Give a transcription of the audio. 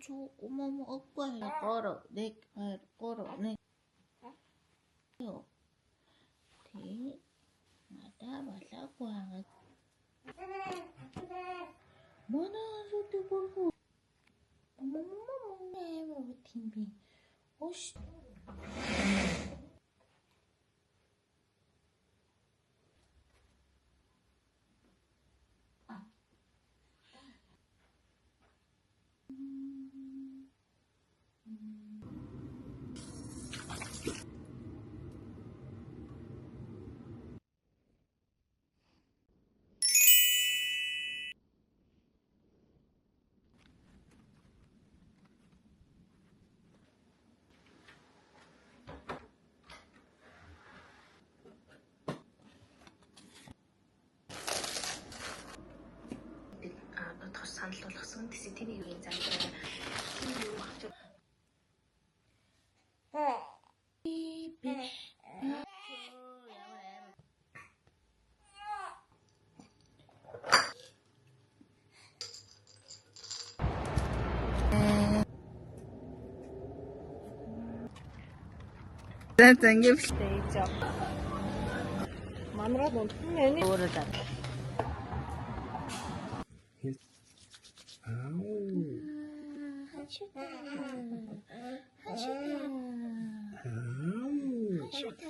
Chú cũng mong ước quên là có được đi có được đi thì mà đã bà xã quàng mana sudah buruk mama mau timbi osh тос санал болгосон тэсэ тэнийг үеийн зам дээр юу авч Stage up. Манараад унтсан яаны өөрөө даа. Hashita.